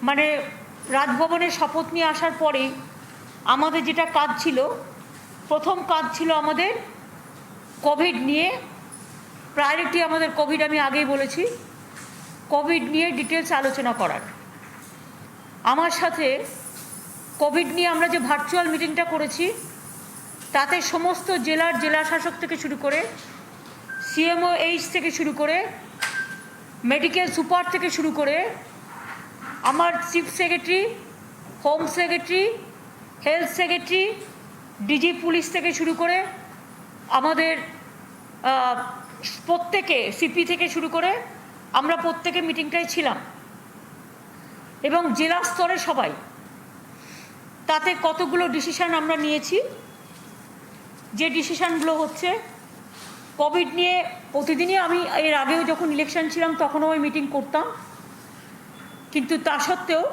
মানে রাজভবনের শপথ নিয়ে আসার পরে আমাদের যেটা কাজ ছিল, প্রথম কাজ ছিল আমাদের কোভিড নিয়ে প্রায়োরিটি। আমাদের কোভিড, আমি আগেই বলেছি, কোভিড নিয়ে ডিটেলস আলোচনা করার। আমার সাথে কোভিড নিয়ে আমরা যে ভার্চুয়াল মিটিংটা করেছি তাতে সমস্ত জেলা শাসক থেকে শুরু করে CMOH থেকে শুরু করে মেডিকেল সুপার থেকে শুরু করে আমার chief secretary, home secretary, health secretary, DG police থেকে শুরু করে আমাদের প্রত্যেকে, সিপি থেকে শুরু করে আমরা প্রত্যেকে মিটিংটায় ছিলাম এবং জেলা স্তরে সবাই। তাতে কতগুলো ডিসিশান আমরা নিয়েছি। যে ডিসিশানগুলো হচ্ছে, কোভিড নিয়ে প্রতিদিনই, আমি এর আগেও যখন ইলেকশন ছিলাম তখনও ওই মিটিং করতাম, কিন্তু তা সত্ত্বেও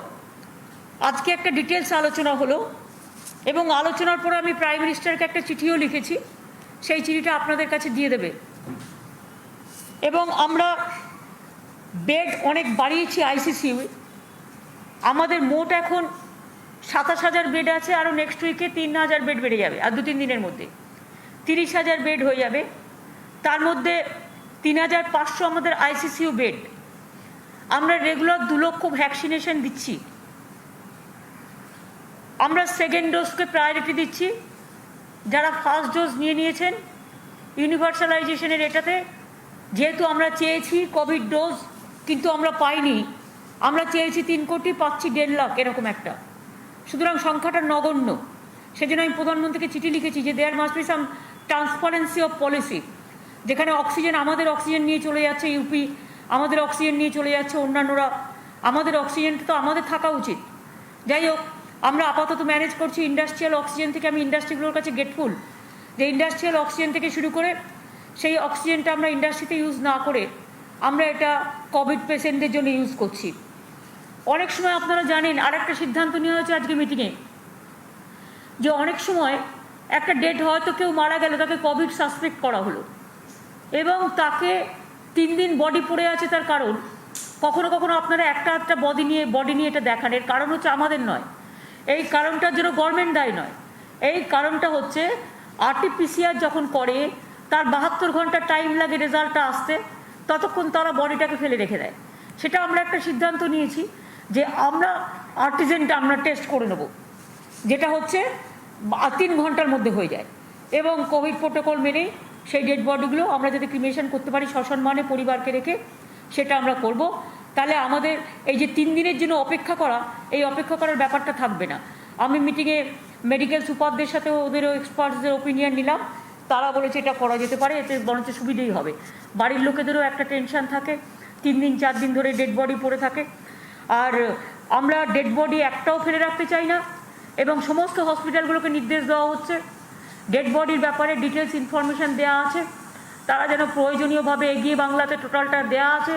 আজকে একটা ডিটেলস আলোচনা হলো এবং আলোচনার পরে আমি প্রাইম মিনিস্টারকে একটা চিঠিও লিখেছি, সেই চিঠিটা আপনাদের কাছে দিয়ে দেবে। এবং আমরা বেড অনেক বাড়িয়েছি ICCU। আমাদের মোট এখন 27,000 বেড আছে, আরও নেক্সট উইকে 3,000 বেড বেড়ে যাবে, আর 2-3 দিনের মধ্যে 30,000 বেড হয়ে যাবে। তার মধ্যে 3,500 আমাদের ICCU বেড। আমরা রেগুলার 2 লক্ষ ভ্যাকসিনেশন দিচ্ছি। আমরা সেকেন্ড ডোজকে প্রায়োরিটি দিচ্ছি। যারা ফার্স্ট ডোজ নিয়েছেন ইউনিভার্সালাইজেশনের এটাতে, যেহেতু আমরা চেয়েছি কোভিড ডোজ কিন্তু আমরা পাইনি, আমরা চেয়েছি 3 কোটি, পাচ্ছি 1.5 লাখ, এরকম একটা। সুতরাং সংখ্যাটা নগণ্য। সেজন্য আমি প্রধানমন্ত্রীকে চিঠি লিখেছি যে there must be some transparency of policy, যেখানে অক্সিজেন, আমাদের অক্সিজেন নিয়ে চলে যাচ্ছে ইউপি, আমাদের অক্সিজেন নিয়ে চলে যাচ্ছে অন্যান্যরা, আমাদের অক্সিজেনটা তো আমাদের থাকা উচিত। যাই হোক, আমরা আপাতত ম্যানেজ করছি ইন্ডাস্ট্রিয়াল অক্সিজেন থেকে। আমি ইন্ডাস্ট্রিগুলোর কাছে গেটফুল যে ইন্ডাস্ট্রিয়াল অক্সিজেন থেকে শুরু করে সেই অক্সিজেনটা আমরা ইন্ডাস্ট্রিতে ইউজ না করে আমরা এটা কোভিড পেশেন্টদের জন্য ইউজ করছি। অনেক সময় আপনারা জানেন আরেকটা সিদ্ধান্ত নেওয়া হয়েছে আজকে মিটিংয়ে, যে অনেক সময় একটা ডেট হয়তো কেউ মারা গেল, তাকে কোভিড সাসপেক্ট করা হলো এবং তাকে 3 দিন বডি পড়ে আছে। তার কারণ, কখনো কখনো আপনারা একটা বডি নিয়ে এটা দেখান, এর কারণ হচ্ছে আমাদের নয়, এই কারণটার জন্য গভর্নমেন্ট দায়ী নয়। এই কারণটা হচ্ছে RT-PCR যখন করে তার 72 ঘন্টা টাইম লাগে রেজাল্টটা আসতে, ততক্ষণ তারা বডিটাকে ফেলে রেখে দেয়। সেটা আমরা একটা সিদ্ধান্ত নিয়েছি যে আমরা আর্টিজেনটা আমরা টেস্ট করে নেব, যেটা হচ্ছে 3 ঘন্টার মধ্যে হয়ে যায়, এবং কোভিড প্রোটোকল মেনেই সেই ডেড বডিগুলো আমরা যদি ক্রিমেশন করতে পারি সসম্মানে পরিবারকে রেখে, সেটা আমরা করব। তাহলে আমাদের এই যে 3 দিনের জন্য অপেক্ষা করা, এই অপেক্ষা করার ব্যাপারটা থাকবে না। আমি মিটিংয়ে মেডিকেল সুপারদের সাথে ওদেরও এক্সপার্টসদের ওপিনিয়ন নিলাম, তারা বলেছে এটা করা যেতে পারে, এতে বরঞ্চ সুবিধেই হবে। বাড়ির লোকেদেরও একটা টেনশন থাকে, 3 দিন 4 দিন ধরে ডেড বডি পড়ে থাকে। আর আমরা ডেড বডি একটাও ফেলে রাখতে চাই না, এবং সমস্ত হসপিটালগুলোকে নির্দেশ দেওয়া হচ্ছে ডেড বডির ব্যাপারে ডিটেলস ইনফরমেশান দেওয়া আছে, তারা যেন প্রয়োজনীয়ভাবে এগিয়ে বাংলাতে টোটালটা দেওয়া আছে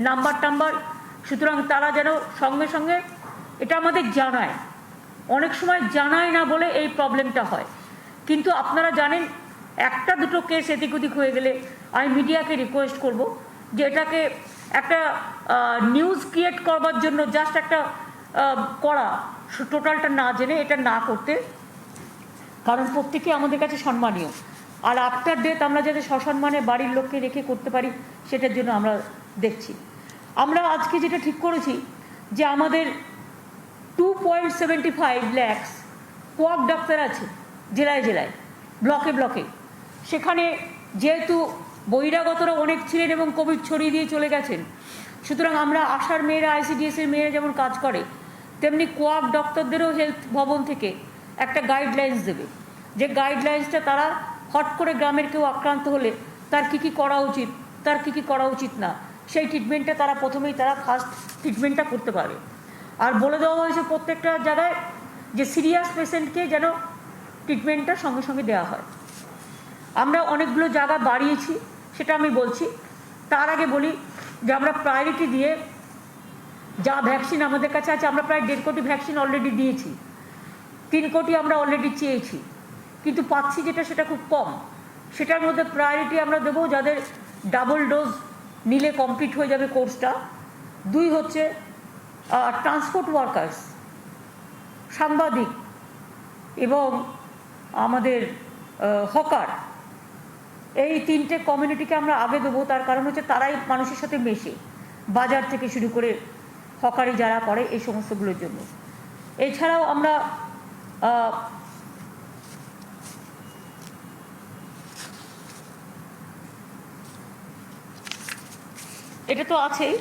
নাম্বার। সুতরাং তারা যেন সঙ্গে সঙ্গে এটা আমাদের জানায়। অনেক সময় জানায় না বলে এই প্রবলেমটা হয়। কিন্তু আপনারা জানেন, 1-2 কেস এদিক ওদিক হয়ে গেলে আমি মিডিয়াকে রিকোয়েস্ট করব যে এটাকে একটা নিউজ ক্রিয়েট করবার জন্য জাস্ট একটা করা, টোটালটা না জেনে এটা না করতে, কারণ প্রত্যেকে আমাদের কাছে সম্মানীয়। আর আফটার ডেথ আমরা যাতে সসম্মানে বাড়ির লোককে রেখে করতে পারি, সেটার জন্য আমরা দেখছি। আমরা আজকে যেটা ঠিক করেছি যে আমাদের 2.75 লাখ কোয়াক ডাক্তার আছে জেলায় জেলায়, ব্লকে। সেখানে যেহেতু বহিরাগতরা অনেক ছিলেন এবং কোভিড ছড়িয়ে দিয়ে চলে গেছেন, সুতরাং আমরা আশার মেয়েরা, ICDS-এর মেয়েরা যেমন কাজ করে, তেমনি কোয়াক ডক্টরদেরও হেলথ ভবন থেকে একটা গাইডলাইন্স দেবে, যে গাইডলাইন্সটা তারা হট করে গ্রামের কেউ আক্রান্ত হলে তার কী করা উচিত, তার কী করা উচিত না, সেই ট্রিটমেন্টটা তারা প্রথমেই ফার্স্ট ট্রিটমেন্টটা করতে পারবে। আর বলে দেওয়া হয়েছে প্রত্যেকটা জায়গায় যে সিরিয়াস পেশেন্টকে যেন ট্রিটমেন্টটা সঙ্গে সঙ্গে দেওয়া হয়। আমরা অনেকগুলো জায়গা বাড়িয়েছি, সেটা আমি বলছি। তার আগে বলি যে আমরা প্রায়োরিটি দিয়ে যা ভ্যাকসিন আমাদের কাছে আছে, আমরা প্রায় 1.5 কোটি ভ্যাকসিন অলরেডি দিয়েছি। 3 কোটি আমরা অলরেডি চেয়েছি, কিন্তু পাচ্ছি যেটা সেটা খুব কম। সেটার মধ্যে প্রায়োরিটি আমরা দেবো যাদের ডাবল ডোজ নিলে কমপ্লিট হয়ে যাবে কোর্সটা। 2 হচ্ছে ট্রান্সপোর্ট ওয়ার্কার্স, সাংবাদিক এবং আমাদের হকার, এই তিনটে কমিউনিটিকে আমরা আগে দেবো। তার কারণ হচ্ছে তারাই মানুষের সাথে মেশে, বাজার থেকে শুরু করে হকারি যারা করে এই সমস্তগুলোর জন্য। এছাড়াও আমরা এটা তো আছেই,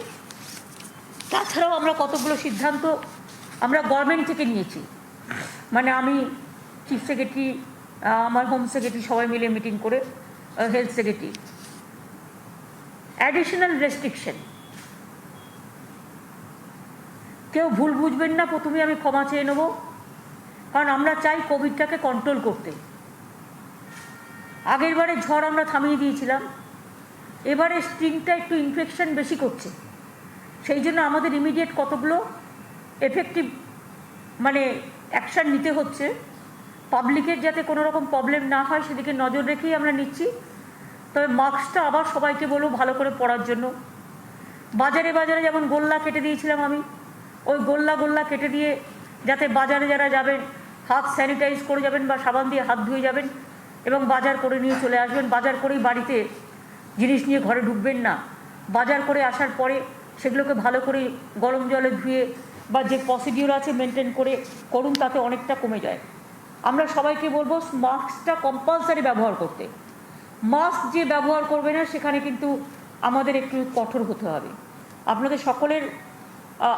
তাছাড়াও আমরা কতগুলো সিদ্ধান্ত আমরা গভর্নমেন্ট থেকে নিয়েছি। মানে আমি চিফ সেক্রেটারি, আমার হোম সেক্রেটারি সবাই মিলে মিটিং করে, হেলথ সেক্রেটারি, অ্যাডিশনাল রেস্ট্রিকশন। কেউ ভুল বুঝবেন না, প্রথমে আমি ক্ষমা চেয়ে নেব, কারণ আমরা চাই কোভিডটাকে কন্ট্রোল করতে। আগের বারে ঝড় আমরা থামিয়ে দিয়েছিলাম, এবারে স্ট্রিংটা একটু ইনফেকশন বেশি করছে, সেই জন্য আমাদের ইমিডিয়েট কতগুলো এফেক্টিভ মানে অ্যাকশান নিতে হচ্ছে। পাবলিকের যাতে কোনো রকম প্রবলেম না হয় সেদিকে নজর রেখেই আমরা নিচ্ছি। তবে মাস্কটা আবার সবাইকে বলবো ভালো করে পরার জন্য। বাজারে বাজারে যেমন গোল্লা কেটে দিয়েছিলাম আমি, ওই গোল্লা কেটে দিয়ে যাতে বাজারে যারা যাবেন হাত স্যানিটাইজ করে যাবেন বা সাবান দিয়ে হাত ধুয়ে যাবেন এবং বাজার করে নিয়ে চলে আসবেন। বাজার করেই বাড়িতে জিনিস নিয়ে ঘরে ঢুকবেন না, বাজার করে আসার পরে সেগুলোকে ভালো করে গরম জলে ধুয়ে বা যে প্রসিডিওর আছে মেনটেন করে করুন, তাতে অনেকটা কমে যায়। আমরা সবাইকে বলবো মাস্কটা কম্পালসারি ব্যবহার করতে। মাস্ক যে ব্যবহার করবে না সেখানে কিন্তু আমাদের একটু কঠোর হতে হবে। আপনাদের সকলের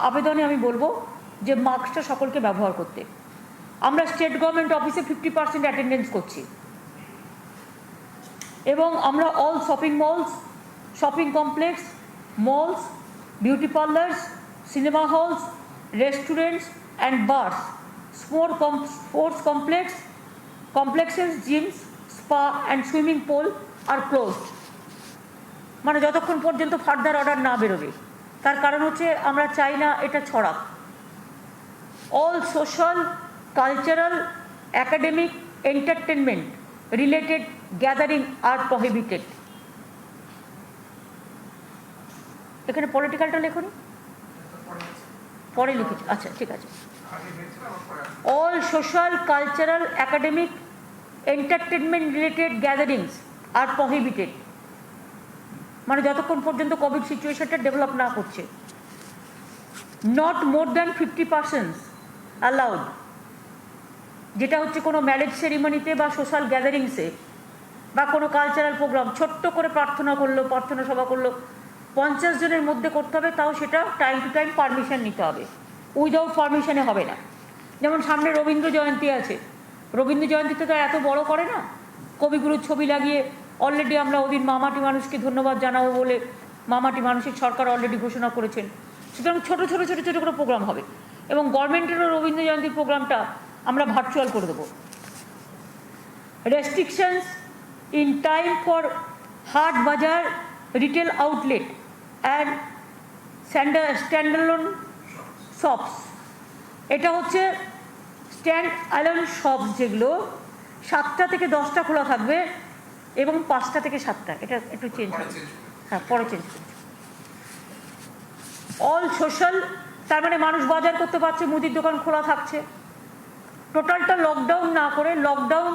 আবেদনে আমি বলবো যে মাস্কটা সকলকে ব্যবহার করতে। আমরা স্টেট গভর্নমেন্ট অফিসে 50% অ্যাটেন্ডেন্স করছি এবং আমরা all shopping malls, shopping complex, malls, beauty parlours, cinema halls, restaurants and bars, sports complexes, gyms, spa and swimming pool are closed। মানে যতক্ষণ পর্যন্ত ফার্দার অর্ডার না বেরোবে। তার কারণ হচ্ছে আমরা চাই না এটা ছড়াক। All social, cultural, academic, entertainment related gathering are prohibited. এখানে পলিটিক্যালটা লেখুন, পরে লিখেছি, আচ্ছা ঠিক আছে। All social, cultural, academic, entertainment related gatherings are prohibited. মানে যতক্ষণ পর্যন্ত কোভিড সিচুয়েশনটা ডেভেলপ না করছে। নট মোর দ্যান 50% অ্যালাউড, যেটা হচ্ছে কোনো ম্যারেজ সেরিমনিতে বা সোশ্যাল গ্যাদারিংসে বা কোনো কালচারাল প্রোগ্রাম, ছোট্ট করে প্রার্থনা করলো, প্রার্থনা সভা করলো, 50 জনের মধ্যে করতে হবে, তাও সেটা টাইম টু টাইম পারমিশন নিতে হবে। উইদাউট পারমিশনে হবে না। যেমন সামনে রবীন্দ্র জয়ন্তী আছে, রবীন্দ্র জয়ন্তীতে তো এত বড় করে না, কবিগুরুর ছবি লাগিয়ে অলরেডি আমরা ওদিন মামাটি মানুষকে ধন্যবাদ জানাবো বলে মামাটি মানুষের সরকার অলরেডি ঘোষণা করেছেন। সুতরাং ছোটো ছোটো ছোটো ছোটো করে প্রোগ্রাম হবে এবং গভর্নমেন্টেরও রবীন্দ্র জয়ন্তীর প্রোগ্রামটা আমরা ভার্চুয়াল করে দেবো। রেস্ট্রিকশনস ইন টাইম ফর হাট বাজার, retail outlet and standalone shops. এটা হচ্ছে স্ট্যান্ড অ্যালোন শপ, যেগুলো 7টা থেকে 10টা খোলা থাকবে এবং 5টা থেকে 7টা। এটা একটু চেঞ্জ হবে, হ্যাঁ পরে চেঞ্জ করছি। অল সোশ্যাল, তার মানে মানুষ বাজার করতে পারছে, মুদির দোকান খোলা থাকছে। টোটালটা লকডাউন না করে, লকডাউন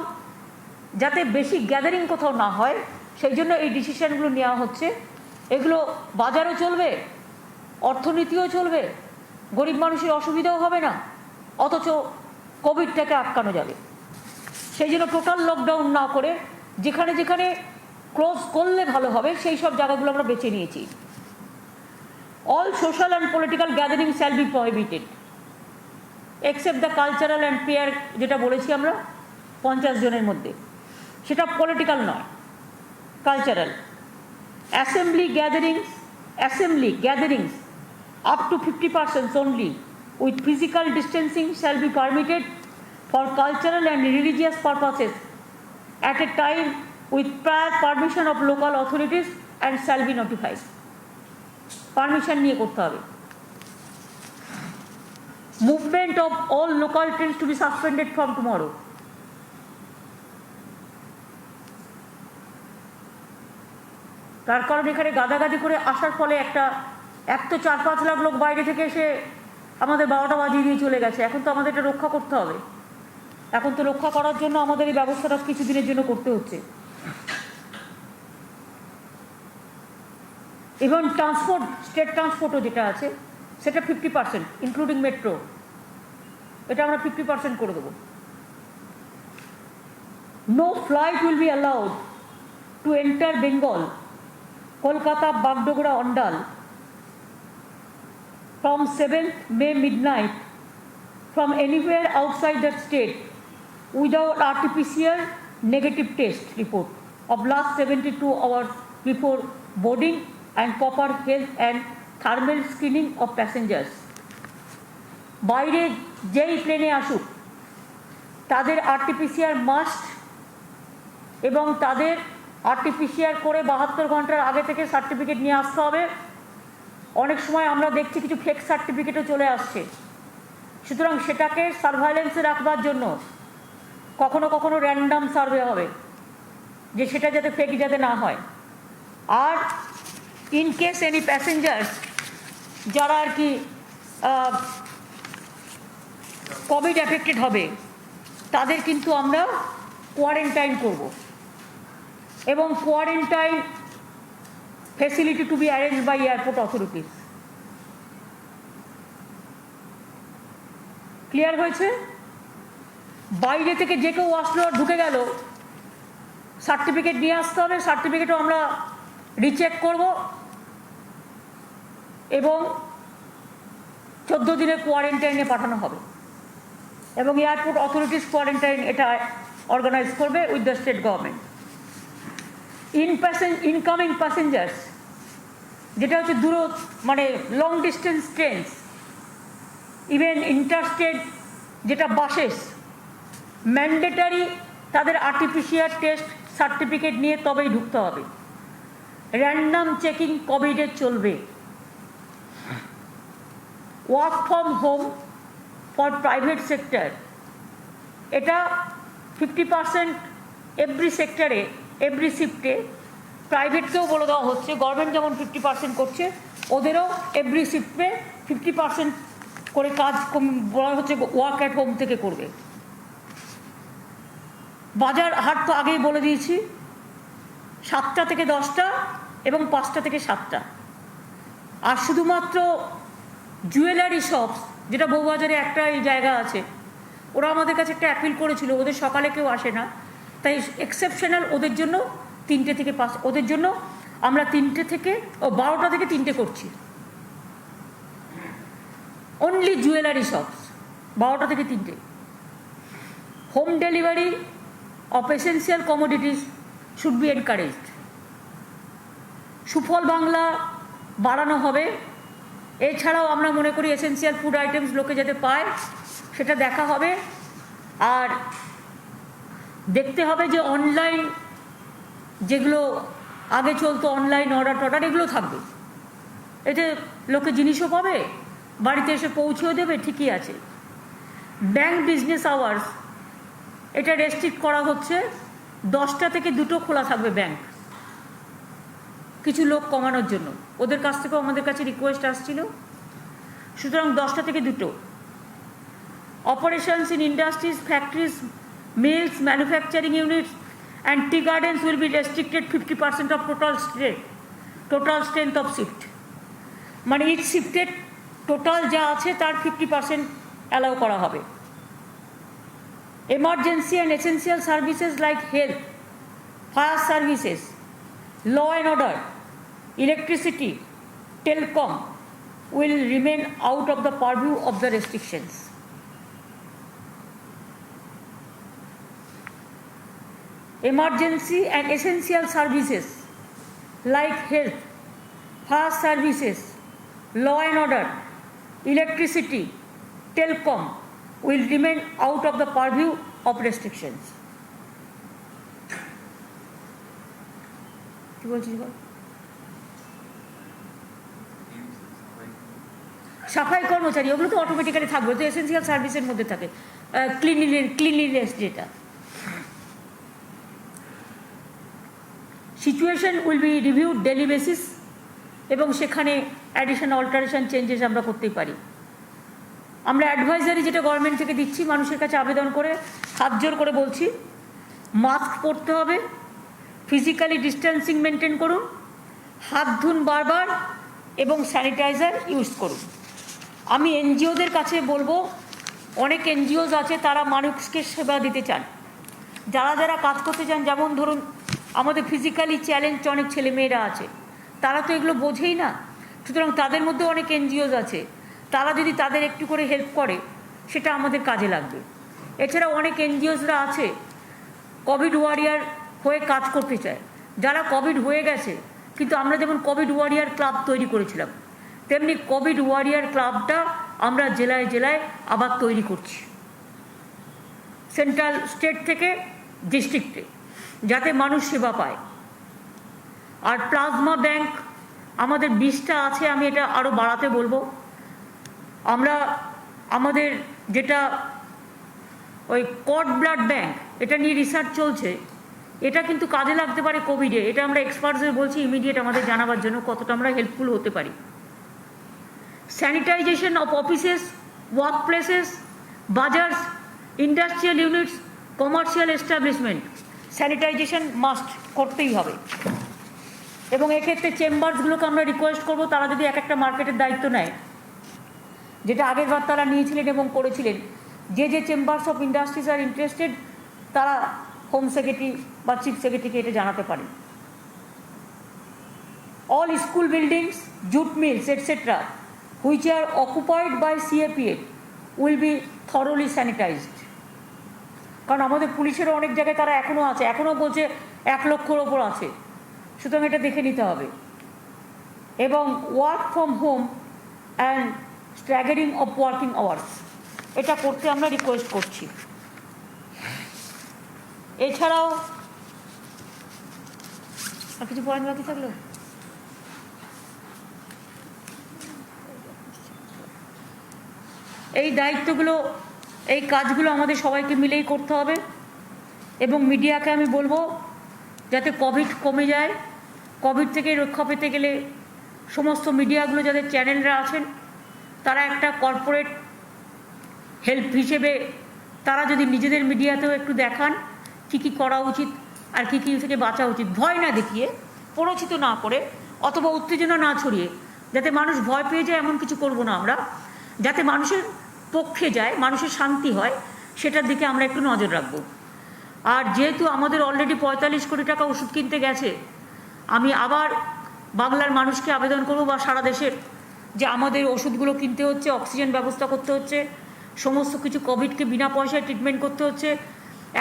যাতে বেশি গ্যাদারিং কোথাও না হয় সেই জন্য এই ডিসিশনগুলো নেওয়া হচ্ছে। এগুলো বাজারও চলবে, অর্থনীতিও চলবে, গরিব মানুষের অসুবিধাও হবে না, অথচ কোভিডটাকে আটকানো যাবে। সেই জন্য টোটাল লকডাউন না করে যেখানে যেখানে ক্লোজ করলে ভালো হবে সেই সব জায়গাগুলো আমরা বেছে নিয়েছি। All social and political gathering shall be prohibited except the cultural and prayer, যেটা বলেছি আমরা 50 জনের মধ্যে, সেটা পলিটিক্যাল নয়, cultural. Assembly gatherings up to 50% only with physical distancing shall be permitted for cultural and religious purposes at a time with prior permission of local authorities and shall be notified। Permission নিয়ে করতে হবে। Movement of all local trains to be suspended from tomorrow। তার কারণ এখানে গাদাগাদি করে আসার ফলে এক তো 4-5 লাখ লোক বাইরে থেকে এসে আমাদের 12টা বাজিয়ে দিয়ে চলে গেছে। এখন তো আমাদের এটা রক্ষা করতে হবে। এখন তো রক্ষা করার জন্য আমাদের এই ব্যবস্থাটা কিছু দিনের জন্য করতে হচ্ছে। ইভেন ট্রান্সপোর্ট, স্টেট ট্রান্সপোর্টও যেটা আছে সেটা 50%, ইনক্লুডিং মেট্রো, এটা আমরা 50% করে দেবো। No flight will be allowed to enter Bengal, Kolkata, Bagdogra, Andal from 7th May midnight from anywhere outside that state without RT-PCR negative test report of last 72 hours before boarding and proper health and thermal screening of passengers. বাইরে যেই প্লেনে আসুক তাদের RT-PCR must এবং তাদের RT-PCR করে 72 ঘন্টার আগে থেকে সার্টিফিকেট নিয়ে আসতে হবে। অনেক সময় আমরা দেখছি কিছু ফেক সার্টিফিকেটও চলে আসছে, সুতরাং সেটাকে সার্ভাইলেন্সে রাখবার জন্য কখনো কখনো র্যান্ডাম সার্ভে হবে, যে সেটা যাতে ফেক যাতে না হয়। আর ইন কেস এনি প্যাসেঞ্জার্স যারা আর কি কোভিড এফেক্টেড হবে তাদের কিন্তু আমরা কোয়ারেন্টাইন করব, এবং quarantine facility to be arranged by airport authorities. Clear হয়েছে? বাইরে থেকে যে কেউ আসলো ঢুকে গেল, সার্টিফিকেট নিয়ে আসতে হবে, সার্টিফিকেটও আমরা রিচেক করব এবং 14 দিনের কোয়ারেন্টাইনে পাঠানো হবে, এবং এয়ারপোর্ট অথরিটিস কোয়ারেন্টাইন এটা অর্গানাইজ করবে with the state government. Incoming passengers যেটা হচ্ছে মানে long distance trains, even interstate যেটা বাসেস, ম্যান্ডেটারি তাদের RT-PCR টেস্ট সার্টিফিকেট নিয়ে তবেই ঢুকতে হবে। র্যান্ডাম চেকিং কোভিডের চলবে। Work from home for private sector, এটা 50% এভরি সেক্টরে, এভরি শিফটে। প্রাইভেটকেও বলে দেওয়া হচ্ছে, গভর্নমেন্ট যেমন 50% করছে, ওদেরও এভরি শিফটে 50% করে কাজ বলা হচ্ছে ওয়ার্ক অ্যাট হোম থেকে করবে। বাজার হাট তো আগেই বলে দিয়েছি, 7টা থেকে 10টা এবং 5টা থেকে 7টা। আর শুধুমাত্র জুয়েলারি শপস, যেটা বউবাজারে একটা এই জায়গা আছে, ওরা আমাদের কাছে একটা অ্যাপিল করেছিল, ওদের সকালে কেউ আসে না, তাই এক্সেপশনাল ওদের জন্য 3টে থেকে 5, ওদের জন্য আমরা 3টে থেকে 12টা থেকে 3টে করছি। অনলি জুয়েলারি শপস 12টা থেকে 3টে। Home delivery of essential commodities should be encouraged. সুফল বাংলা বাড়ানো হবে। এছাড়াও আমরা মনে করি এসেন্সিয়াল ফুড আইটেমস লোকে যাতে পায় সেটা দেখা হবে। আর দেখতে হবে যে অনলাইন যেগুলো আগে চলতো, অনলাইন অর্ডার টর্ডার, এগুলো থাকবে। এতে লোকে জিনিসও পাবে, বাড়িতে এসে পৌঁছেও দেবে, ঠিকই আছে। ব্যাংক বিজনেস আওয়ার্স এটা রেস্ট্রিক্ট করা হচ্ছে, 10টা থেকে 2টো খোলা থাকবে ব্যাংক, কিছু লোক কমানোর জন্য। ওদের কাছ থেকেও আমাদের কাছে রিকোয়েস্ট আসছিল, সুতরাং 10টা থেকে 2টো। Operations in industries, factories, mills, manufacturing units and tea gardens will be restricted 50% of total strength of shift. মানে ইচ শিফটের টোটাল যা আছে তার 50% অ্যালাউ করা হবে। Emergency and essential services like health, fire services, law and order, electricity, telecom will remain out of the purview of the restrictions. Emergency and essential services like health, fire services, law and order, electricity, telecom will remain out of the purview of restrictions. কি বলছিস বল? সাফাই কর্মচারী ওগুলো তো automatically থাকবে, তো essential সার্ভিসের মধ্যে থাকে। ক্লিনলিনেস যেটা, situation will be reviewed daily basis, এবং সেখানে অ্যাডিশন, অল্টারেশন, চেঞ্জেস আমরা করতেই পারি। আমরা অ্যাডভাইজারি যেটা গভর্নমেন্ট থেকে দিচ্ছি, মানুষের কাছে আবেদন করে হাত জোর করে বলছি, মাস্ক পরতে হবে, ফিজিক্যালি ডিস্টেন্সিং মেনটেন করুন, হাত ধুন বারবার এবং স্যানিটাইজার ইউজ করুন। আমি এনজিওদের কাছে বলবো, অনেক এনজিওস আছে তারা মানুষকে সেবা দিতে চান, যারা যারা কাজ করতে চান, যেমন ধরুন আমাদের ফিজিক্যালি চ্যালেঞ্জ অনেক ছেলেমেয়েরা আছে, তারা তো এগুলো বোঝেই না, সুতরাং তাদের মধ্যে অনেক এনজিওস আছে, তারা যদি তাদের একটু করে হেল্প করে সেটা আমাদের কাজে লাগবে। এছাড়াও অনেক এনজিওসরা আছে কোভিড ওয়ারিয়ার হয়ে কাজ করতে চায়, যারা কোভিড হয়ে গেছে, কিন্তু আমরা যেমন কোভিড ওয়ারিয়ার ক্লাব তৈরি করেছিলাম, তেমনি কোভিড ওয়ারিয়ার ক্লাবটা আমরা জেলায় জেলায় আবার তৈরি করছি, সেন্ট্রাল স্টেট থেকে ডিস্ট্রিক্টে, যাতে মানুষ সেবা পায়। আর প্লাজমা ব্যাংক আমাদের 20টা আছে, আমি এটা আরও বাড়াতে বলবো। আমরা আমাদের যেটা ওই কর্ড ব্লাড ব্যাংক, এটা নিয়ে রিসার্চ চলছে, এটা কিন্তু কাজে লাগতে পারে কোভিডে। এটা আমরা এক্সপার্টসদের বলছি ইমিডিয়েট আমাদের জানাবার জন্য কতটা আমরা হেল্পফুল হতে পারি। Sanitisation of offices, work places, বাজার্স, industrial units, commercial establishment, sanitisation must করতেই হবে। এবং এক্ষেত্রে চেম্বারসগুলোকে আমরা রিকোয়েস্ট করবো, তারা যদি এক একটা মার্কেটের দায়িত্ব নেয়, যেটা আগেরবার তারা নিয়েছিলেন এবং করেছিলেন, যে যে chambers of industries are interested, তারা হোম সেক্রেটারি বা চিফ সেক্রেটারিকে এটা জানাতে পারেন। All school buildings, jute mills etcetera which are occupied by CAPF will be thoroughly sanitised. কারণ আমাদের পুলিশেরও অনেক জায়গায় তারা এখনও আছে, এখনও বলছে 1 লক্ষর ওপর আছে, সুতরাং এটা দেখে নিতে হবে। এবং work from home and staggering of working hours, এটা করতে আমরা রিকোয়েস্ট করছি। এছাড়াও আর কিছু পয়েন্ট বাকি থাকলো? এই দায়িত্বগুলো, এই কাজগুলো আমাদের সবাইকে মিলেই করতে হবে। এবং মিডিয়াকে আমি বলবো, যাতে কোভিড কমে যায়, কোভিড থেকে রক্ষা পেতে গেলে সমস্ত মিডিয়াগুলো, যাদের চ্যানেলরা আছেন, তারা একটা কর্পোরেট হেল্প হিসেবে তারা যদি নিজেদের মিডিয়াতেও একটু দেখান কী কী করা উচিত আর কী কী থেকে বাঁচা উচিত, ভয় না দেখিয়ে, প্ররোচিত না করে অথবা উত্তেজনা না ছড়িয়ে, যাতে মানুষ ভয় পেয়ে যায় এমন কিছু করব না আমরা, যাতে মানুষের পক্ষে যায়, মানুষের শান্তি হয়, সেটার দিকে আমরা একটু নজর রাখবো। আর যেহেতু আমাদের অলরেডি 45 কোটি টাকা ওষুধ কিনতে গেছে, আমি আবার বাংলার মানুষকে আবেদন করবো বা সারা দেশের, যে আমাদের ওষুধগুলো কিনতে হচ্ছে, অক্সিজেন ব্যবস্থা করতে হচ্ছে, সমস্ত কিছু কোভিডকে বিনা পয়সায় ট্রিটমেন্ট করতে হচ্ছে।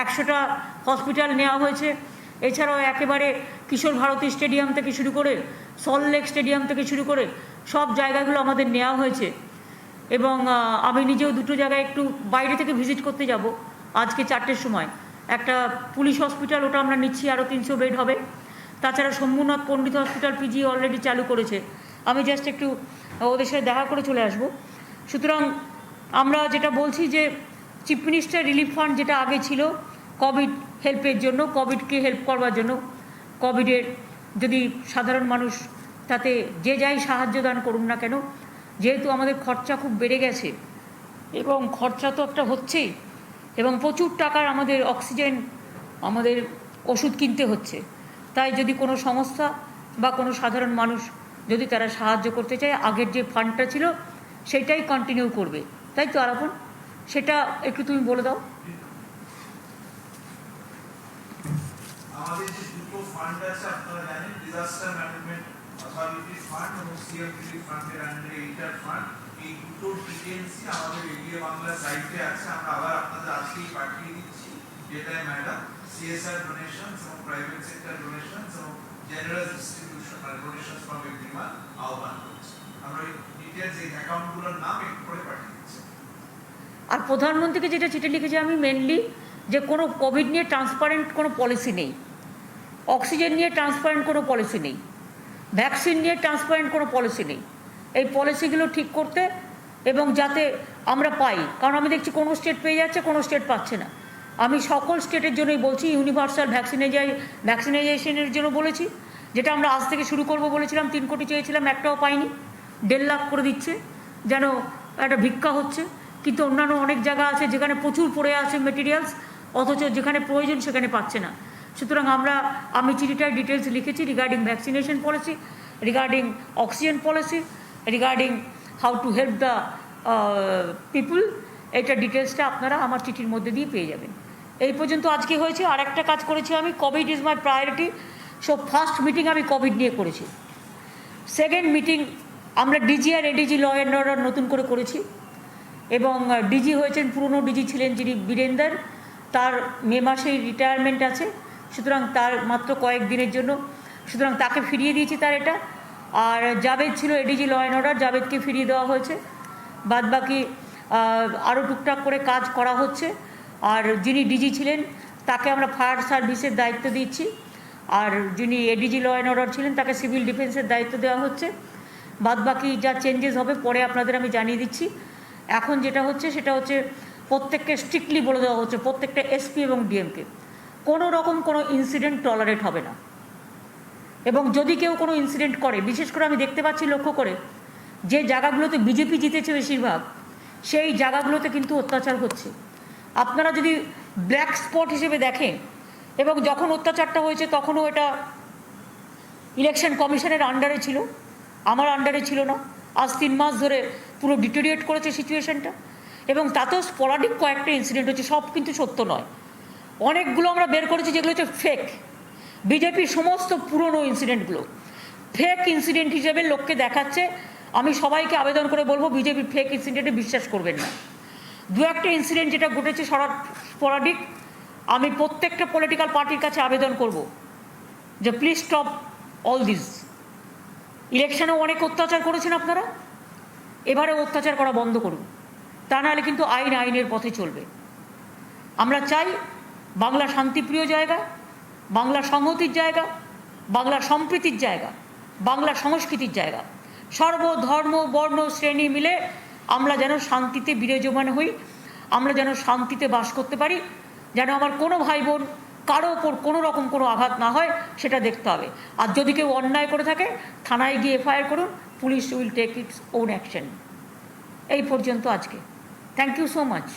100টা হসপিটাল নেওয়া হয়েছে। এছাড়াও একেবারে কিশোর ভারতী স্টেডিয়াম থেকে শুরু করে সল্টলেক স্টেডিয়াম থেকে শুরু করে সব জায়গাগুলো আমাদের নেওয়া হয়েছে। এবং আমি নিজেও 2টো জায়গায় একটু বাইরে থেকে ভিজিট করতে যাব আজকে 4টের সময়। একটা পুলিশ হসপিটাল, ওটা আমরা নিচ্ছি, আরও 300 বেড হবে। তাছাড়া শম্ভুনাথ পণ্ডিত হসপিটাল পিজি অলরেডি চালু করেছে, আমি জাস্ট একটু ওদের সাথে দেখা করে চলে আসব। সুতরাং আমরা যেটা বলছি যে চিফ মিনিস্টার রিলিফ ফান্ড যেটা আগে ছিল কোভিড হেল্পের জন্য, কোভিডকে হেল্প করবার জন্য, কোভিডের যদি সাধারণ মানুষ তাতে যে যাই সাহায্য দান করুন না কেন, যেহেতু আমাদের খরচা খুব বেড়ে গেছে এবং খরচা তো একটা হচ্ছেই, এবং প্রচুর টাকার আমাদের অক্সিজেন, আমাদের ওষুধ কিনতে হচ্ছে, তাই যদি কোনো সংস্থা বা কোনো সাধারণ মানুষ যদি তারা সাহায্য করতে চায়, আগের যে ফান্ডটা ছিল সেটাই কন্টিনিউ করবে, তাই তো আরাপন? সেটা একটু তুমি বলে দাও। আমাদের যে 2টো ফান্ড আছে আপনারা জানেন, ডিজাস্টার ম্যানেজমেন্ট অথরিটি ফান্ড এবং সিএম রিলিফ ফান্ডের আন্ডারে এইটার ফান্ড, এই দুটো ডিটেইলসই আমাদের এরিয়া বাংলা সাইটে আছে। আমরা আবার আপনাদের আজকেই পাঠিয়ে দিচ্ছি, যেটায় ম্যাডাম সিএসআর ডোনেশনস এবং প্রাইভেট সেক্টর ডোনেশনস এবং জেনারেল ডিস্ট্রিবিউশন আর ডোনেশনস ফ্রম এভরিওয়ান আহ্বান করছি। আমরা এই ডিটেইলস, এই অ্যাকাউন্টগুলোর নাম একটু করে পাঠিয়ে দিচ্ছি। আর প্রধানমন্ত্রীকে যেটা চিঠি লিখেছি আমি মেনলি, যে কোনো কোভিড নিয়ে ট্রান্সপারেন্ট কোনো পলিসি নেই, অক্সিজেন নিয়ে ট্রান্সপারেন্ট কোনো পলিসি নেই, ভ্যাকসিন নিয়ে ট্রান্সপারেন্ট কোনো পলিসি নেই। এই পলিসিগুলো ঠিক করতে এবং যাতে আমরা পাই, কারণ আমি দেখছি কোনো স্টেট পেয়ে যাচ্ছে, কোনো স্টেট পাচ্ছে না। আমি সকল স্টেটের জন্যই বলছি, ইউনিভার্সাল ভ্যাকসিনাইজেশনের জন্য বলেছি, যেটা আমরা আজ থেকে শুরু করব বলেছিলাম। 3 কোটি চেয়েছিলাম, একটাও পাইনি, 1.5 লাখ করে দিচ্ছে, যেন একটা ভিক্ষা হচ্ছে। কিন্তু অন্যান্য অনেক জায়গা আছে যেখানে প্রচুর পড়ে আছে মেটেরিয়ালস, অথচ যেখানে প্রয়োজন সেখানে পাচ্ছে না। সুতরাং আমি চিঠিটার ডিটেলস লিখেছি regarding vaccination policy, regarding oxygen policy, regarding how to help the people. এইটা ডিটেলসটা আপনারা আমার চিঠির মধ্যে দিয়ে পেয়ে যাবেন। এই পর্যন্ত আজকে হয়েছে। আর একটা কাজ করেছি আমি, COVID is my priority. So first meeting আমি কোভিড নিয়ে করেছি। সেকেন্ড মিটিং আমরা ডিজি আর এডিজি ল অ্যান্ড অর্ডার নতুন করে করেছি, এবং ডিজি হয়েছেন, পুরনো ডিজি ছিলেন যিনি বীরেন্দার, তার মে মাসেই রিটায়ারমেন্ট আছে, সুতরাং তার মাত্র কয়েকদিনের জন্য, সুতরাং তাকে ফিরিয়ে দিয়েছি তার এটা। আর জাভেদ ছিল এডিজি ল অ্যান্ড অর্ডার, জাভেদকে ফিরিয়ে দেওয়া হয়েছে। বাদবাকি আরও টুকটাক করে কাজ করা হচ্ছে। আর যিনি ডিজি ছিলেন তাকে আমরা ফায়ার সার্ভিসের দায়িত্ব দিচ্ছি, আর যিনি এডিজি ল অ্যান্ড অর্ডার ছিলেন তাকে সিভিল ডিফেন্সের দায়িত্ব দেওয়া হচ্ছে। বাদবাকি যা চেঞ্জেস হবে পরে আপনাদের আমি জানিয়ে দিচ্ছি। এখন যেটা হচ্ছে সেটা হচ্ছে প্রত্যেককে স্ট্রিক্টলি বলে দেওয়া হচ্ছে, প্রত্যেকটা এসপি এবং ডিএমকে কোনো রকম কোনো ইনসিডেন্ট টলারেট হবে না। এবং যদি কেউ কোনো ইনসিডেন্ট করে, বিশেষ করে আমি দেখতে পাচ্ছি লক্ষ্য করে যে জায়গাগুলোতে বিজেপি জিতেছে বেশিরভাগ, সেই জায়গাগুলোতে কিন্তু অত্যাচার হচ্ছে। আপনারা যদি ব্ল্যাক স্পট হিসেবে দেখেন, এবং যখন অত্যাচারটা হয়েছে তখনও এটা ইলেকশন কমিশনের আন্ডারে ছিল, আমার আন্ডারে ছিল না। আজ 3 মাস ধরে পুরো ডিটেরিয়েট করেছে সিচুয়েশনটা, এবং তাতেও স্পরাডিক কয়েকটা ইনসিডেন্ট হচ্ছে, সব কিন্তু সত্য নয়। অনেকগুলো আমরা বের করেছি যেগুলো হচ্ছে ফেক। বিজেপির সমস্ত পুরনো ইনসিডেন্টগুলো ফেক ইনসিডেন্ট হিসেবে লোককে দেখাচ্ছে। আমি সবাইকে আবেদন করে বলবো বিজেপির ফেক ইনসিডেন্টে বিশ্বাস করবেন না। দু একটা ইনসিডেন্ট যেটা ঘটেছে স্পরাডিক, আমি প্রত্যেকটা পলিটিক্যাল পার্টির কাছে আবেদন করব যে প্লিজ স্টপ অল দিস। ইলেকশনেও অনেক অত্যাচার করেছেন আপনারা, এবারে অত্যাচার করা বন্ধ করুন, তা নাহলে কিন্তু আইনের পথে চলবে। আমরা চাই বাংলা শান্তিপ্রিয় জায়গা, বাংলা সংহতির জায়গা, বাংলা সম্প্রীতির জায়গা, বাংলা সংস্কৃতির জায়গা। সর্বধর্ম বর্ণ শ্রেণী মিলে আমরা যেন শান্তিতে বিরাজমান হই, আমরা যেন শান্তিতে বাস করতে পারি, যেন আমার কোনো ভাই বোন কারো ওপর কোনো রকম কোনো আঘাত না হয়, সেটা দেখতে হবে। আর যদি কেউ অন্যায় করে থাকে থানায় গিয়ে এফআইআর করুন, police will take its own action. এই পর্যন্ত আজকে। Thank you so much.